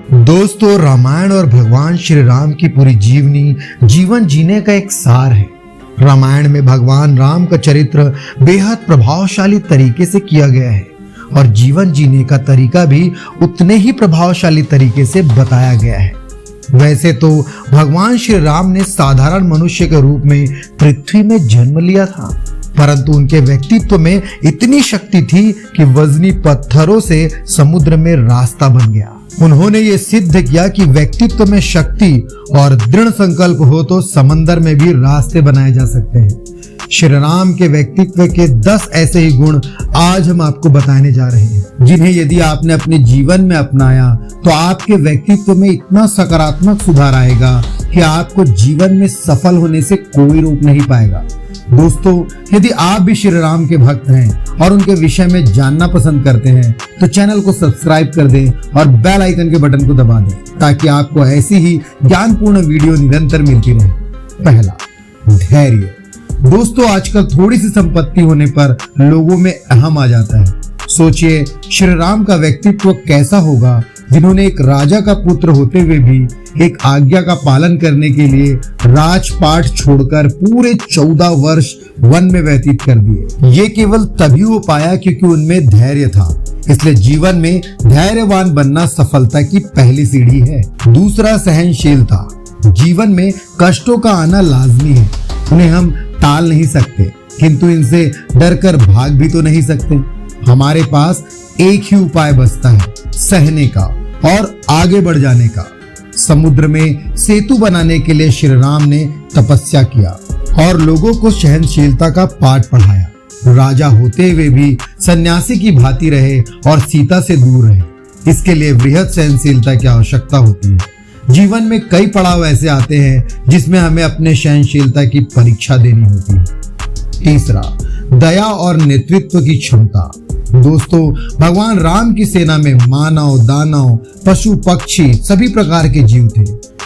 दोस्तों, रामायण और भगवान श्री राम की पूरी जीवन जीने का एक सार है। रामायण में भगवान राम का चरित्र बेहद प्रभावशाली तरीके से किया गया है और जीवन जीने का तरीका भी उतने ही प्रभावशाली तरीके से बताया गया है। वैसे तो भगवान श्री राम ने साधारण मनुष्य के रूप में पृथ्वी में जन्म लिया था, परंतु उनके व्यक्तित्व में इतनी शक्ति थी कि वजनी पत्थरों से समुद्र में रास्ता बन गया। उन्होंने ये सिद्ध किया कि व्यक्तित्व में शक्ति और दृढ़ संकल्प हो तो समंदर में भी रास्ते बनाए जा सकते हैं। श्री राम के व्यक्तित्व के 10 ऐसे ही गुण आज हम आपको बताने जा रहे हैं, जिन्हें यदि आपने अपने जीवन में अपनाया तो आपके व्यक्तित्व में इतना सकारात्मक सुधार आएगा कि आपको जीवन में सफल होने से कोई रोक नहीं पाएगा। दोस्तों, यदि आप भी श्री राम के भक्त हैं और उनके विषय में जानना पसंद करते हैं तो चैनल को सब्सक्राइब कर दें और बेल आइकन के बटन को दबा दें, ताकि आपको ऐसी ही ज्ञानपूर्ण वीडियो निरंतर मिलती रहे। पहला, धैर्य। दोस्तों, आजकल थोड़ी सी संपत्ति होने पर लोगों में अहम आ जाता है। सोचिए, श्री राम का व्यक्तित्व कैसा होगा जिन्होंने एक राजा का पुत्र होते हुए भी एक आज्ञा का पालन करने के लिए राजपाट छोड़कर पूरे 14 वर्ष वन में व्यतीत कर दिए। ये केवल तभी हो पाया क्योंकि उनमें धैर्य था। इसलिए जीवन में धैर्यवान बनना सफलता की पहली सीढ़ी है। दूसरा, सहनशीलता। जीवन में कष्टों का आना लाजमी है, उन्हें हम टाल नहीं सकते, किंतु इनसे डरकर भाग भी तो नहीं सकते। हमारे पास एक ही उपाय बचता है, सहने का और आगे बढ़ जाने का। समुद्र में सेतु बनाने के लिए श्री राम ने तपस्या किया और लोगों को सहनशीलता का पाठ पढ़ाया। राजा होते हुए भी सन्यासी की भांति रहे और सीता से दूर रहे। इसके लिए वृहद सहनशीलता की आवश्यकता होती है। जीवन में कई पड़ाव ऐसे आते हैं जिसमें हमें अपने सहनशीलता की परीक्षा देनी होती है। तीसरा, दया और नेतृत्व की क्षमता। दोस्तों, भगवान राम की सेना में मानव, दानव, पशु, पक्षी सभी प्रकार के जीव थे।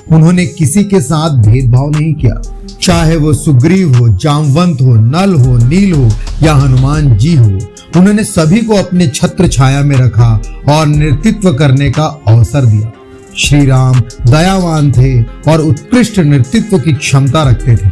उन्होंने किसी के साथ भेदभाव नहीं किया, चाहे वो सुग्रीव हो, जामवंत हो, नल हो, नील हो या हनुमान जी हो। उन्होंने सभी को अपने छत्र छाया में रखा और नेतृत्व करने का अवसर दिया। श्री राम दयावान थे और उत्कृष्ट नेतृत्व की क्षमता रखते थे।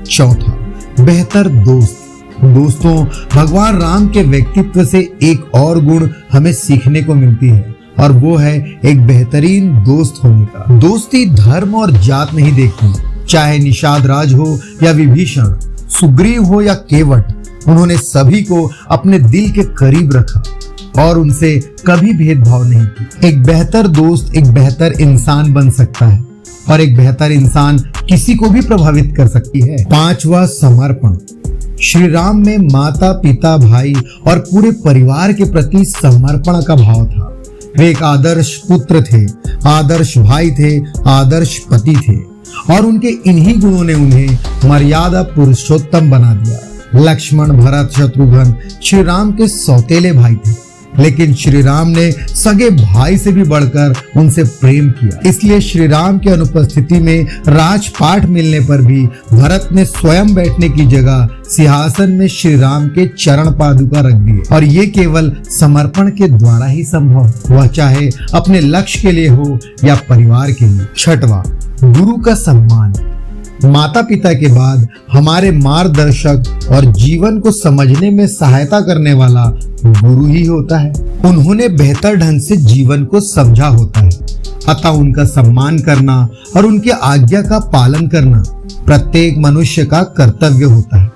चौथा, बेहतर दोस्त। दोस्तों, भगवान राम के व्यक्तित्व से एक और गुण हमें सीखने को मिलती है और वो है एक बेहतरीन दोस्त होने का। दोस्ती धर्म और जात नहीं देखती, चाहे निषाद राज हो या विभीषण, सुग्रीव हो या केवट, उन्होंने सभी को अपने दिल के करीब रखा और उनसे कभी भेदभाव नहीं किया। एक बेहतर दोस्त एक बेहतर इंसान बन सकता है और एक बेहतर इंसान किसी को भी प्रभावित कर सकती है। पांचवा, समर्पण। श्री राम में माता, पिता, भाई और पूरे परिवार के प्रति समर्पण का भाव था। वे एक आदर्श पुत्र थे, आदर्श भाई थे, आदर्श पति थे और उनके इन्हीं गुणों ने उन्हें मर्यादा पुरुषोत्तम बना दिया। लक्ष्मण, भरत, शत्रुघ्न श्री राम के सौतेले भाई थे, लेकिन श्री राम ने सगे भाई से भी बढ़कर उनसे प्रेम किया। इसलिए श्री राम की अनुपस्थिति में राजपाट मिलने पर भी भरत ने स्वयं बैठने की जगह सिंहासन में श्री राम के चरण पादुका रख दिए और ये केवल समर्पण के द्वारा ही संभव, वह चाहे अपने लक्ष्य के लिए हो या परिवार के लिए। छठवां, गुरु का सम्मान। माता पिता के बाद हमारे मार्गदर्शक और जीवन को समझने में सहायता करने वाला गुरु ही होता है। उन्होंने बेहतर ढंग से जीवन को समझा होता है, अतः उनका सम्मान करना और उनकी आज्ञा का पालन करना प्रत्येक मनुष्य का कर्तव्य होता है।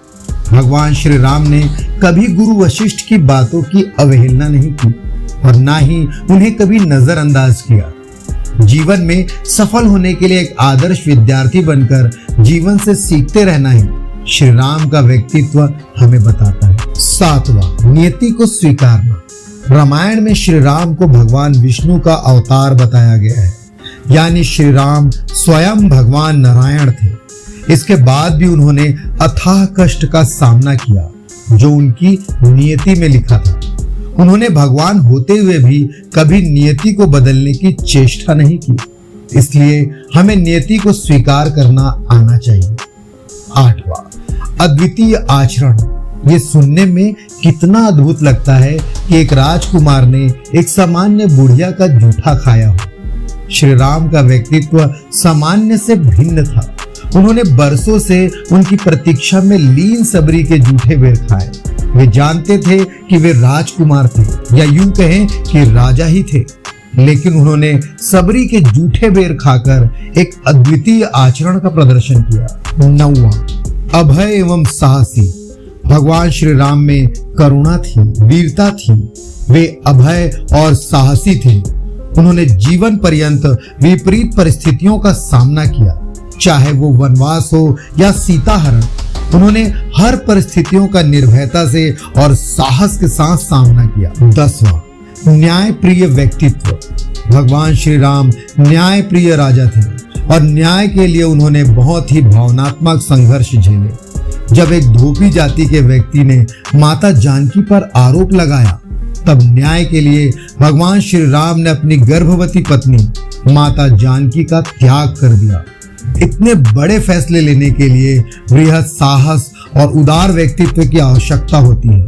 भगवान श्री राम ने कभी गुरु वशिष्ठ की बातों की अवहेलना नहीं की और ना ही उन्हें कभी नजरअंदाज किया। जीवन में सफल होने के लिए एक आदर्श विद्यार्थी बनकर जीवन से सीखते रहना ही श्री राम का व्यक्तित्व हमें बताता है। सातवां, नियति को स्वीकारना। रामायण में श्री राम को भगवान विष्णु का अवतार बताया गया है, यानी श्री राम स्वयं भगवान नारायण थे। इसके बाद भी उन्होंने अथाह कष्ट का सामना किया जो उनकी नियति में लिखा था। उन्होंने भगवान होते हुए भी कभी नियति को बदलने की चेष्टा नहीं की, इसलिए हमें नियति को स्वीकार करना आना चाहिए। आठवां, अद्वितीय आचरण। ये सुनने में कितना अद्भुत लगता है कि एक राजकुमार ने एक सामान्य बुढ़िया का जूठा खाया हो, श्री राम का व्यक्तित्व सामान्य से भिन्न था। उन्होंने बरसों से उनकी प्रतीक्षा में लीन सबरी के जूठे बेर खाए। वे जानते थे कि वे राजकुमार थे, या यूं कहें कि राजा ही थे, लेकिन उन्होंने सबरी के जूठे बेर खाकर एक अद्वितीय आचरण का प्रदर्शन किया। 9वां, अभय एवं साहसी। भगवान श्री राम में करुणा थी, वीरता थी। वे अभय और साहसी थे। उन्होंने जीवन पर्यंत विपरीत परिस्थितियों का सामना किया, चाहे वो वनवास हो या सीताहरण। उन्होंने हर परिस्थितियों का निर्भयता से और साहस के साथ सामना किया। 10वां, न्यायप्रिय व्यक्तित्व। भगवान श्री राम न्यायप्रिय राजा थे और न्याय के लिए उन्होंने बहुत ही भावनात्मक संघर्ष झेले। जब एक धोबी जाति के व्यक्ति ने माता जानकी पर आरोप लगाया, तब न्याय के लिए भगवान श्री राम ने अपनी गर्भवती पत्नी माता जानकी का त्याग कर दिया। इतने बड़े फैसले लेने के लिए बृहद साहस और उदार व्यक्तित्व की आवश्यकता होती है।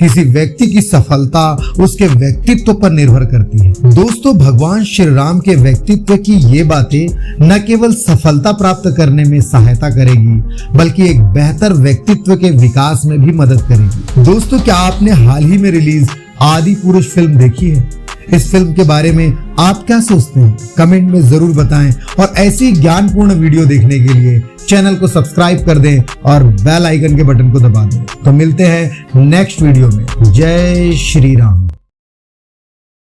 किसी व्यक्ति की सफलता उसके व्यक्तित्व पर निर्भर करती है। दोस्तों, भगवान श्री राम के व्यक्तित्व की ये बातें न केवल सफलता प्राप्त करने में सहायता करेगी, बल्कि एक बेहतर व्यक्तित्व के विकास में भी मदद करेगी। दोस्तों, क्या आपने हाल ही में रिलीज आदि पुरुष फिल्म देखी है? इस फिल्म के बारे में आप क्या सोचते हैं? कमेंट में जरूर बताएं और ऐसी ज्ञानपूर्ण वीडियो देखने के लिए चैनल को सब्सक्राइब कर दें और बेल आइकन के बटन को दबा दें। तो मिलते हैं नेक्स्ट वीडियो में। जय श्री राम।